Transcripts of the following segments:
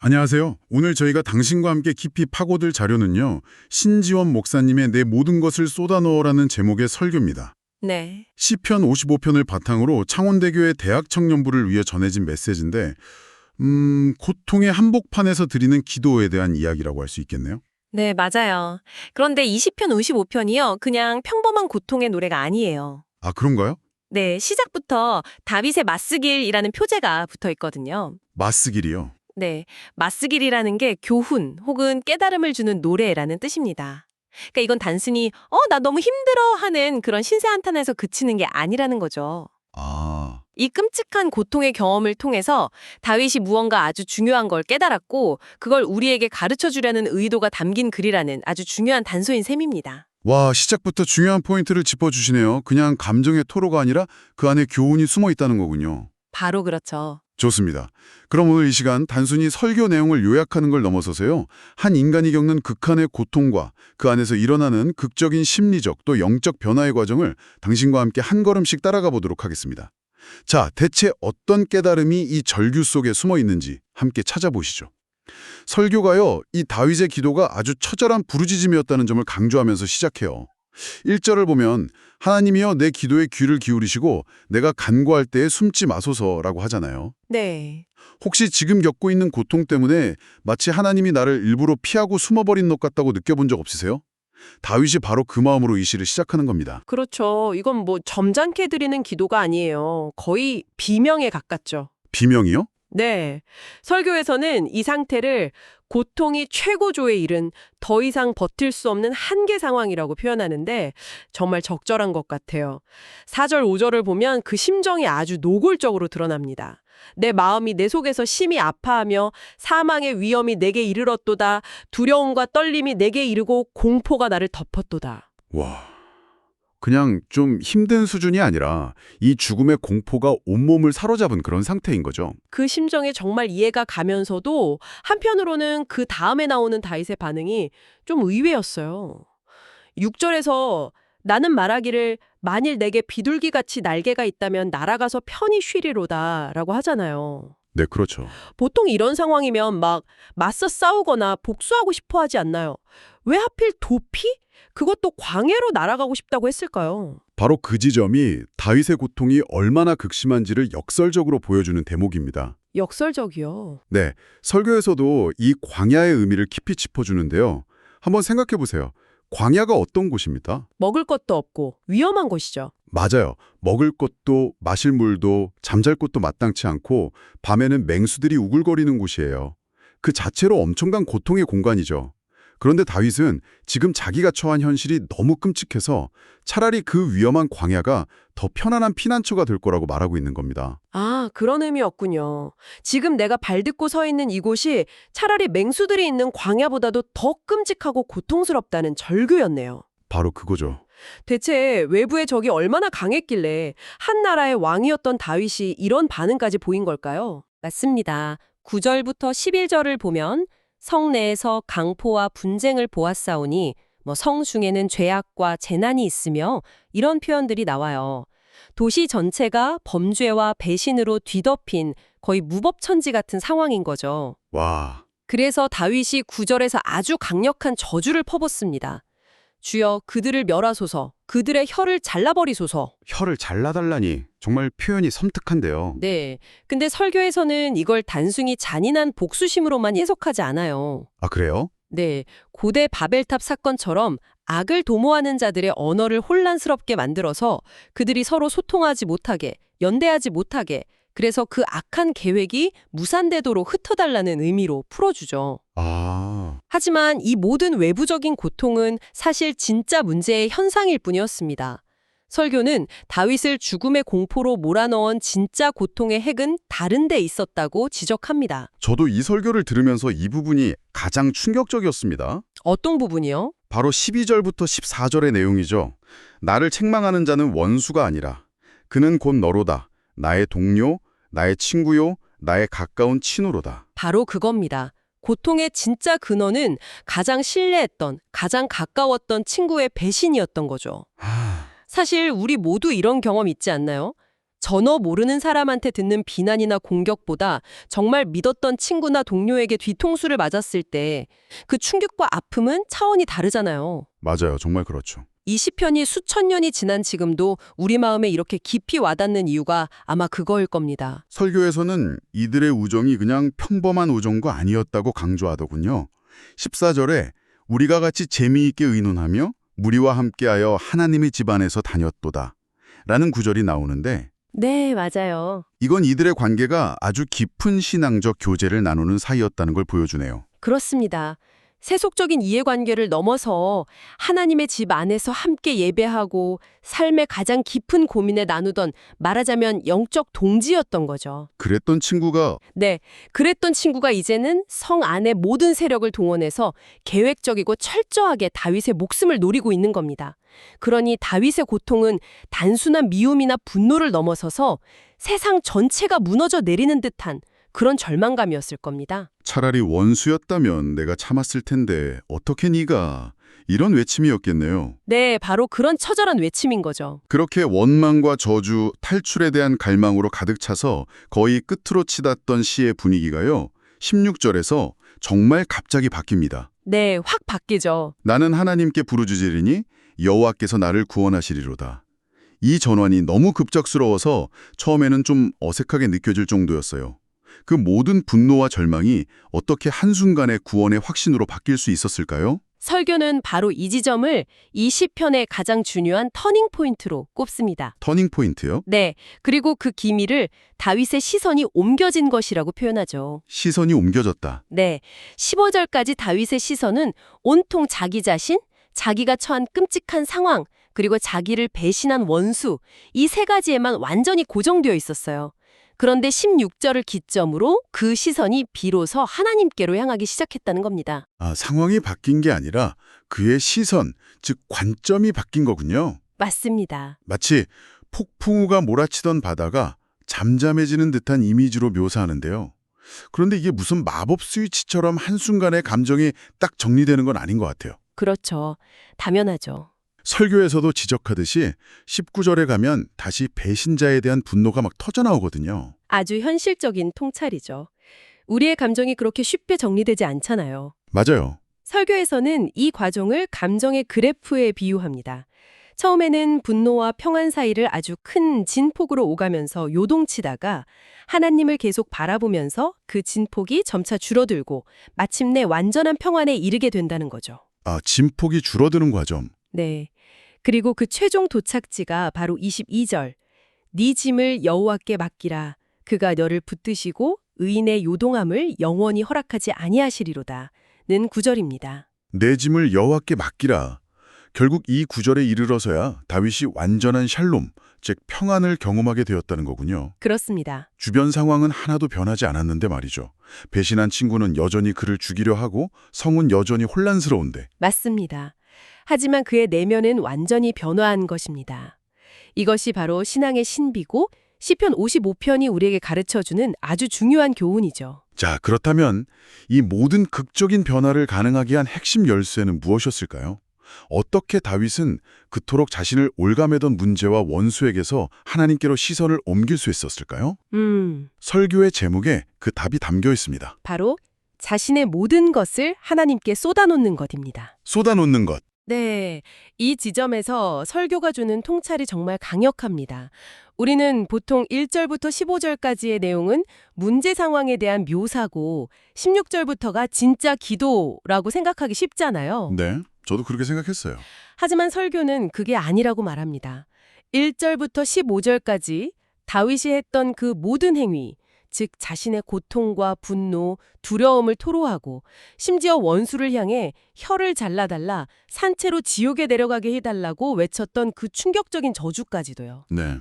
안녕하세요. 오늘 저희가 당신과 함께 깊이 파고들 자료는요. 신지원 목사님의 내 모든 것을 쏟아넣어라는 제목의 설교입니다. 네. 시편 55편을 바탕으로 창원대교의 대학 청년부를 위해 전해진 메시지인데 고통의 한복판에서 드리는 기도에 대한 이야기라고 할 수 있겠네요. 네, 맞아요. 그런데 20편, 55편이요. 그냥 평범한 고통의 노래가 아니에요. 아, 그런가요? 네, 시작부터 다윗의 맞쓰길이라는 표제가 붙어 있거든요. 맞쓰길이요. 네, 맞쓰길이라는 게 교훈 혹은 깨달음을 주는 노래라는 뜻입니다. 그러니까 이건 단순히 나 너무 힘들어 하는 그런 신세 한탄에서 그치는 게 아니라는 거죠. 아, 이 끔찍한 고통의 경험을 통해서 다윗이 무언가 아주 중요한 걸 깨달았고 그걸 우리에게 가르쳐 주려는 의도가 담긴 글이라는 아주 중요한 단서인 셈입니다. 와, 시작부터 중요한 포인트를 짚어주시네요. 그냥 감정의 토로가 아니라 그 안에 교훈이 숨어 있다는 거군요. 바로 그렇죠. 좋습니다. 그럼 오늘 이 시간 단순히 설교 내용을 요약하는 걸 넘어서서요. 한 인간이 겪는 극한의 고통과 그 안에서 일어나는 극적인 심리적 또 영적 변화의 과정을 당신과 함께 한 걸음씩 따라가 보도록 하겠습니다. 자, 대체 어떤 깨달음이 이 절규 속에 숨어 있는지 함께 찾아보시죠. 설교가요, 이 다윗의 기도가 아주 처절한 부르짖음이었다는 점을 강조하면서 시작해요. 1절을 보면 하나님이여 내 기도에 귀를 기울이시고 내가 간구할 때에 숨지 마소서라고 하잖아요. 네. 혹시 지금 겪고 있는 고통 때문에 마치 하나님이 나를 일부러 피하고 숨어버린 것 같다고 느껴본 적 없으세요? 다윗이 바로 그 마음으로 이 시를 시작하는 겁니다. 그렇죠. 이건 뭐 점잖게 드리는 기도가 아니에요. 거의 비명에 가깝죠. 비명이요? 네. 설교에서는 이 상태를 고통이 최고조에 이른 더 이상 버틸 수 없는 한계 상황이라고 표현하는데 정말 적절한 것 같아요. 4절, 5절을 보면 그 심정이 아주 노골적으로 드러납니다. 내 마음이 내 속에서 심히 아파하며 사망의 위험이 내게 이르렀도다. 두려움과 떨림이 내게 이르고 공포가 나를 덮었도다. 와, 그냥 좀 힘든 수준이 아니라 이 죽음의 공포가 온몸을 사로잡은 그런 상태인 거죠. 그 심정에 정말 이해가 가면서도 한편으로는 그 다음에 나오는 다윗의 반응이 좀 의외였어요. 6절에서 나는 말하기를 만일 내게 비둘기같이 날개가 있다면 날아가서 편히 쉬리로다 라고 하잖아요. 네, 그렇죠. 보통 이런 상황이면 막 맞서 싸우거나 복수하고 싶어 하지 않나요? 왜 하필 도피? 그것도 광해로 날아가고 싶다고 했을까요? 바로 그 지점이 다윗의 고통이 얼마나 극심한지를 역설적으로 보여주는 대목입니다. 역설적이요. 네, 설교에서도 이 광야의 의미를 깊이 짚어주는데요. 한번 생각해 보세요. 광야가 어떤 곳입니까? 먹을 것도 없고 위험한 곳이죠. 맞아요. 먹을 것도 마실 물도 잠잘 곳도 마땅치 않고 밤에는 맹수들이 우글거리는 곳이에요. 그 자체로 엄청난 고통의 공간이죠. 그런데 다윗은 지금 자기가 처한 현실이 너무 끔찍해서 차라리 그 위험한 광야가 더 편안한 피난처가 될 거라고 말하고 있는 겁니다. 아, 그런 의미였군요. 지금 내가 발딛고 서 있는 이곳이 차라리 맹수들이 있는 광야보다도 더 끔찍하고 고통스럽다는 절규였네요. 바로 그거죠. 대체 외부의 적이 얼마나 강했길래 한 나라의 왕이었던 다윗이 이런 반응까지 보인 걸까요? 맞습니다. 9절부터 11절을 보면 성 내에서 강포와 분쟁을 보았사오니 성 중에는 죄악과 재난이 있으며 이런 표현들이 나와요. 도시 전체가 범죄와 배신으로 뒤덮인 거의 무법천지 같은 상황인 거죠. 와, 그래서 다윗이 9절에서 아주 강력한 저주를 퍼붓습니다. 주여 그들을 멸하소서, 그들의 혀를 잘라버리소서. 혀를 잘라달라니 정말 표현이 섬뜩한데요. 네, 근데 설교에서는 이걸 단순히 잔인한 복수심으로만 해석하지 않아요. 아, 그래요? 네, 고대 바벨탑 사건처럼 악을 도모하는 자들의 언어를 혼란스럽게 만들어서 그들이 서로 소통하지 못하게, 연대하지 못하게, 그래서 그 악한 계획이 무산되도록 흩어달라는 의미로 풀어주죠. 아, 하지만 이 모든 외부적인 고통은 사실 진짜 문제의 현상일 뿐이었습니다. 설교는 다윗을 죽음의 공포로 몰아넣은 진짜 고통의 핵은 다른 데 있었다고 지적합니다. 저도 이 설교를 들으면서 이 부분이 가장 충격적이었습니다. 어떤 부분이요? 바로 12절부터 14절의 내용이죠. 나를 책망하는 자는 원수가 아니라 그는 곧 너로다. 나의 동료, 나의 친구요, 나의 가까운 친우로다. 바로 그겁니다. 고통의 진짜 근원은 가장 신뢰했던, 가장 가까웠던 친구의 배신이었던 거죠. 사실 우리 모두 이런 경험 있지 않나요? 전혀 모르는 사람한테 듣는 비난이나 공격보다 정말 믿었던 친구나 동료에게 뒤통수를 맞았을 때 그 충격과 아픔은 차원이 다르잖아요. 맞아요. 정말 그렇죠. 이 시편이 수천 년이 지난 지금도 우리 마음에 이렇게 깊이 와닿는 이유가 아마 그거일 겁니다. 설교에서는 이들의 우정이 그냥 평범한 우정도 아니었다고 강조하더군요. 14절에 우리가 같이 재미있게 의논하며 무리와 함께하여 하나님의 집안에서 다녔도다 라는 구절이 나오는데 네, 맞아요. 이건 이들의 관계가 아주 깊은 신앙적 교제를 나누는 사이였다는 걸 보여주네요. 그렇습니다. 세속적인 이해관계를 넘어서 하나님의 집 안에서 함께 예배하고 삶의 가장 깊은 고민을 나누던 말하자면 영적 동지였던 거죠. 그랬던 친구가 네, 그랬던 친구가 이제는 성 안의 모든 세력을 동원해서 계획적이고 철저하게 다윗의 목숨을 노리고 있는 겁니다. 그러니 다윗의 고통은 단순한 미움이나 분노를 넘어서서 세상 전체가 무너져 내리는 듯한 그런 절망감이었을 겁니다. 차라리 원수였다면 내가 참았을 텐데 어떻게 네가 이런 외침이었겠네요. 네, 바로 그런 처절한 외침인 거죠. 그렇게 원망과 저주, 탈출에 대한 갈망으로 가득 차서 거의 끝으로 치닫던 시의 분위기가요. 16절에서 정말 갑자기 바뀝니다. 네, 확 바뀌죠. 나는 하나님께 부르짖으리니 여호와께서 나를 구원하시리로다. 이 전환이 너무 급작스러워서 처음에는 좀 어색하게 느껴질 정도였어요. 그 모든 분노와 절망이 어떻게 한순간에 구원의 확신으로 바뀔 수 있었을까요? 설교는 바로 이 지점을 이 시편의 가장 중요한 터닝 포인트로 꼽습니다. 터닝 포인트요? 네, 그리고 그 기미를 다윗의 시선이 옮겨진 것이라고 표현하죠. 시선이 옮겨졌다. 네, 15절까지 다윗의 시선은 온통 자기 자신, 자기가 처한 끔찍한 상황, 그리고 자기를 배신한 원수, 이 세 가지에만 완전히 고정되어 있었어요. 그런데 16절을 기점으로 그 시선이 비로소 하나님께로 향하기 시작했다는 겁니다. 상황이 바뀐 게 아니라 그의 시선, 즉 관점이 바뀐 거군요. 맞습니다. 마치 폭풍우가 몰아치던 바다가 잠잠해지는 듯한 이미지로 묘사하는데요. 그런데 이게 무슨 마법 스위치처럼 한순간에 감정이 딱 정리되는 건 아닌 것 같아요. 그렇죠. 당연하죠. 설교에서도 지적하듯이 19절에 가면 다시 배신자에 대한 분노가 막 터져나오거든요. 아주 현실적인 통찰이죠. 우리의 감정이 그렇게 쉽게 정리되지 않잖아요. 맞아요. 설교에서는 이 과정을 감정의 그래프에 비유합니다. 처음에는 분노와 평안 사이를 아주 큰 진폭으로 오가면서 요동치다가 하나님을 계속 바라보면서 그 진폭이 점차 줄어들고 마침내 완전한 평안에 이르게 된다는 거죠. 진폭이 줄어드는 과정. 네. 그리고 그 최종 도착지가 바로 22절. 네 짐을 여호와께 맡기라. 그가 너를 붙드시고 의인의 요동함을 영원히 허락하지 아니하시리로다. 는 구절입니다. 내 짐을 여호와께 맡기라. 결국 이 구절에 이르러서야 다윗이 완전한 샬롬, 즉 평안을 경험하게 되었다는 거군요. 그렇습니다. 주변 상황은 하나도 변하지 않았는데 말이죠. 배신한 친구는 여전히 그를 죽이려 하고 성은 여전히 혼란스러운데. 맞습니다. 하지만 그의 내면은 완전히 변화한 것입니다. 이것이 바로 신앙의 신비고 시편 55편이 우리에게 가르쳐주는 아주 중요한 교훈이죠. 자, 그렇다면 이 모든 극적인 변화를 가능하게 한 핵심 열쇠는 무엇이었을까요? 어떻게 다윗은 그토록 자신을 올가매던 문제와 원수에게서 하나님께로 시선을 옮길 수 있었을까요? 설교의 제목에 그 답이 담겨 있습니다. 바로 자신의 모든 것을 하나님께 쏟아놓는 것입니다. 쏟아놓는 것. 네, 이 지점에서 설교가 주는 통찰이 정말 강력합니다. 우리는 보통 1절부터 15절까지의 내용은 문제 상황에 대한 묘사고 16절부터가 진짜 기도라고 생각하기 쉽잖아요. 네, 저도 그렇게 생각했어요. 하지만 설교는 그게 아니라고 말합니다. 1절부터 15절까지 다윗이 했던 그 모든 행위, 즉 자신의 고통과 분노, 두려움을 토로하고 심지어 원수를 향해 혀를 잘라달라 산채로 지옥에 내려가게 해달라고 외쳤던 그 충격적인 저주까지도요. 네.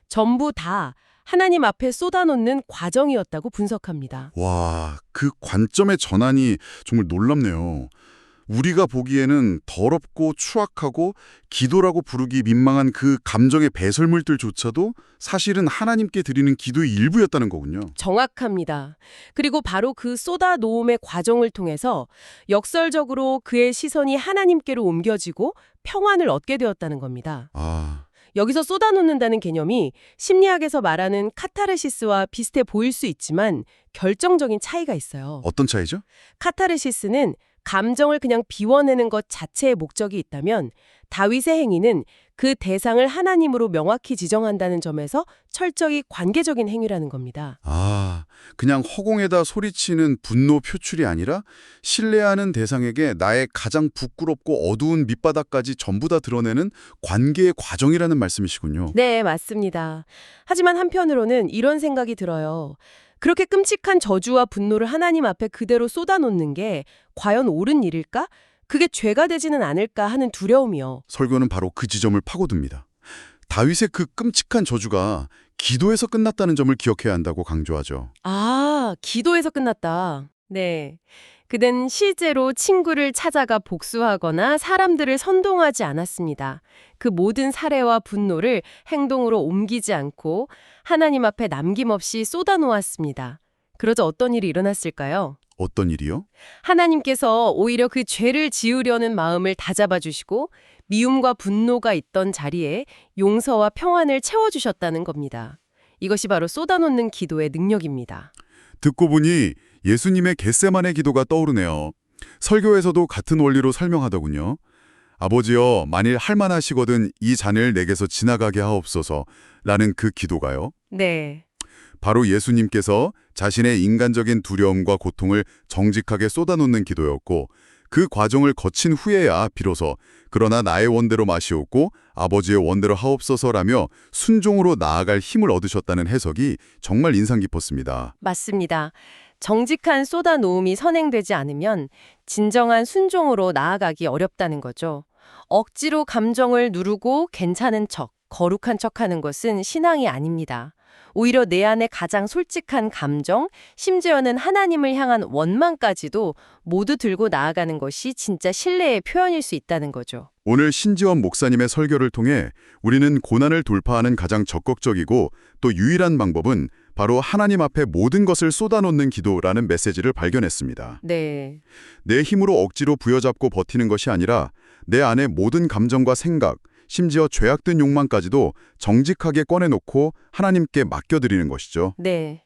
전부 다 하나님 앞에 쏟아놓는 과정이었다고 분석합니다. 와, 그 관점의 전환이 정말 놀랍네요. 우리가 보기에는 더럽고 추악하고 기도라고 부르기 민망한 그 감정의 배설물들조차도 사실은 하나님께 드리는 기도의 일부였다는 거군요. 정확합니다. 그리고 바로 그 쏟아놓음의 과정을 통해서 역설적으로 그의 시선이 하나님께로 옮겨지고 평안을 얻게 되었다는 겁니다. 여기서 쏟아놓는다는 개념이 심리학에서 말하는 카타르시스와 비슷해 보일 수 있지만 결정적인 차이가 있어요. 어떤 차이죠? 카타르시스는 감정을 그냥 비워내는 것 자체의 목적이 있다면 다윗의 행위는 그 대상을 하나님으로 명확히 지정한다는 점에서 철저히 관계적인 행위라는 겁니다. 아, 그냥 허공에다 소리치는 분노 표출이 아니라 신뢰하는 대상에게 나의 가장 부끄럽고 어두운 밑바닥까지 전부 다 드러내는 관계의 과정이라는 말씀이시군요. 네, 맞습니다. 하지만 한편으로는 이런 생각이 들어요. 그렇게 끔찍한 저주와 분노를 하나님 앞에 그대로 쏟아놓는 게 과연 옳은 일일까? 그게 죄가 되지는 않을까 하는 두려움이요. 설교는 바로 그 지점을 파고듭니다. 다윗의 그 끔찍한 저주가 기도에서 끝났다는 점을 기억해야 한다고 강조하죠. 아, 기도에서 끝났다. 네. 그댄 실제로 친구를 찾아가 복수하거나 사람들을 선동하지 않았습니다. 그 모든 살해와 분노를 행동으로 옮기지 않고 하나님 앞에 남김없이 쏟아놓았습니다. 그러자 어떤 일이 일어났을까요? 어떤 일이요? 하나님께서 오히려 그 죄를 지우려는 마음을 다잡아 주시고 미움과 분노가 있던 자리에 용서와 평안을 채워주셨다는 겁니다. 이것이 바로 쏟아놓는 기도의 능력입니다. 듣고 보니 예수님의 겟세마네 기도가 떠오르네요. 설교에서도 같은 원리로 설명하더군요. 아버지여, 만일 할만하시거든 이 잔을 내게서 지나가게 하옵소서 라는 그 기도가요. 네. 바로 예수님께서 자신의 인간적인 두려움과 고통을 정직하게 쏟아놓는 기도였고 그 과정을 거친 후에야 비로소 그러나 나의 원대로 마시옵고 아버지의 원대로 하옵소서라며 순종으로 나아갈 힘을 얻으셨다는 해석이 정말 인상 깊었습니다. 맞습니다. 정직한 쏟아놓음이 선행되지 않으면 진정한 순종으로 나아가기 어렵다는 거죠. 억지로 감정을 누르고 괜찮은 척, 거룩한 척하는 것은 신앙이 아닙니다. 오히려 내 안에 가장 솔직한 감정, 심지어는 하나님을 향한 원망까지도 모두 들고 나아가는 것이 진짜 신뢰의 표현일 수 있다는 거죠. 오늘 신지원 목사님의 설교를 통해 우리는 고난을 돌파하는 가장 적극적이고 또 유일한 방법은 바로 하나님 앞에 모든 것을 쏟아놓는 기도라는 메시지를 발견했습니다. 네. 내 힘으로 억지로 부여잡고 버티는 것이 아니라 내 안에 모든 감정과 생각, 심지어 죄악된 욕망까지도 정직하게 꺼내놓고 하나님께 맡겨드리는 것이죠. 네.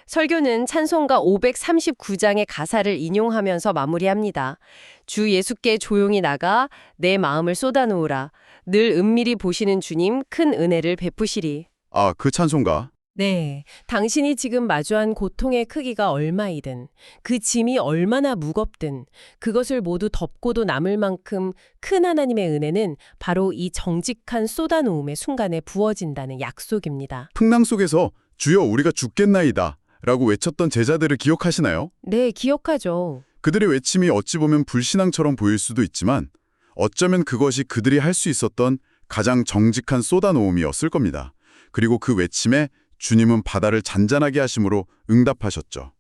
설교는 찬송가 539장의 가사를 인용하면서 마무리합니다. 주 예수께 조용히 나가 내 마음을 쏟아놓으라. 늘 은밀히 보시는 주님 큰 은혜를 베푸시리. 아, 그 찬송가. 네. 당신이 지금 마주한 고통의 크기가 얼마이든, 그 짐이 얼마나 무겁든, 그것을 모두 덮고도 남을 만큼 큰 하나님의 은혜는 바로 이 정직한 쏟아놓음의 순간에 부어진다는 약속입니다. 풍랑 속에서 주여 우리가 죽겠나이다 라고 외쳤던 제자들을 기억하시나요? 네, 기억하죠. 그들의 외침이 어찌 보면 불신앙처럼 보일 수도 있지만 어쩌면 그것이 그들이 할 수 있었던 가장 정직한 쏟아놓음이었을 겁니다. 그리고 그 외침에 주님은 바다를 잔잔하게 하심으로 응답하셨죠.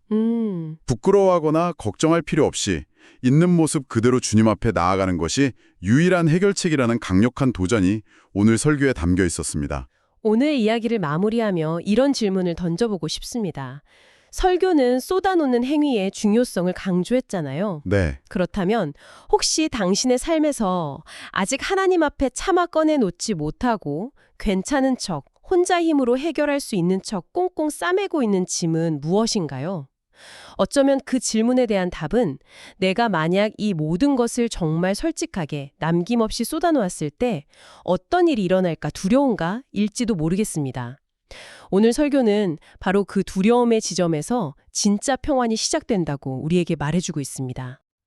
부끄러워하거나 걱정할 필요 없이 있는 모습 그대로 주님 앞에 나아가는 것이 유일한 해결책이라는 강력한 도전이 오늘 설교에 담겨 있었습니다. 오늘 이야기를 마무리하며 이런 질문을 던져보고 싶습니다. 설교는 쏟아놓는 행위의 중요성을 강조했잖아요. 네. 그렇다면 혹시 당신의 삶에서 아직 하나님 앞에 차마 꺼내놓지 못하고 괜찮은 척, 혼자 힘으로 해결할 수 있는 척 꽁꽁 싸매고 있는 짐은 무엇인가요? 어쩌면 그 질문에 대한 답은 내가 만약 이 모든 것을 정말 솔직하게 남김없이 쏟아놓았을 때 어떤 일이 일어날까 두려운가 일지도 모르겠습니다. 오늘 설교는 바로 그 두려움의 지점에서 진짜 평안이 시작된다고 우리에게 말해주고 있습니다.